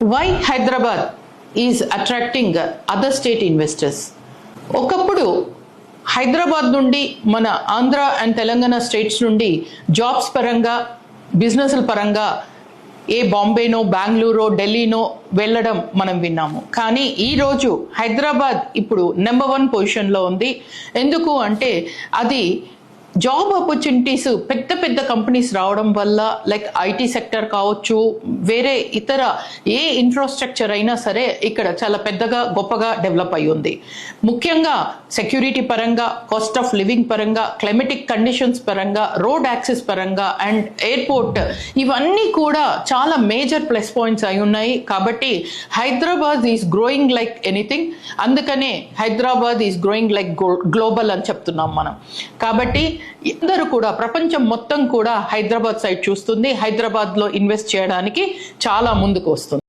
Why Hyderabad is attracting other state investors. ఒకప్పుడు హైదరాబాద్ నుండి మన ఆంధ్ర అండ్ తెలంగాణ స్టేట్స్ నుండి జాబ్స్ పరంగా బిజినెస్ల పరంగా ఏ బాంబేనో బెంగళూరో ఢిల్లీనో వెళ్ళడం మనం విన్నాము. కానీ ఈరోజు హైదరాబాద్ ఇప్పుడు నెంబర్ 1 పొజిషన్లో ఉంది. ఎందుకు అంటే అది జాబ్ ఆపర్చునిటీస్ పెద్ద పెద్ద కంపెనీస్ రావడం వల్ల, లైక్ ఐటీ సెక్టర్ కావచ్చు, వేరే ఇతర ఏ ఇన్ఫ్రాస్ట్రక్చర్ అయినా సరే ఇక్కడ చాలా పెద్దగా గొప్పగా డెవలప్ అయి ఉంది. ముఖ్యంగా సెక్యూరిటీ పరంగా, కాస్ట్ ఆఫ్ లివింగ్ పరంగా, క్లైమేటిక్ కండిషన్స్ పరంగా, రోడ్ యాక్సెస్ పరంగా అండ్ ఎయిర్పోర్ట్, ఇవన్నీ కూడా చాలా మేజర్ ప్లస్ పాయింట్స్ అయి ఉన్నాయి. కాబట్టి Hyderabad is growing like anything. అందుకనే Hyderabad is growing like global అని చెప్తున్నాం మనం. కాబట్టి అందరూ కూడా, ప్రపంచం మొత్తం కూడా హైదరాబాద్ సైడ్ చూస్తుంది, హైదరాబాద్ లో ఇన్వెస్ట్ చేయడానికి చాలా ముందుకు వస్తుంది.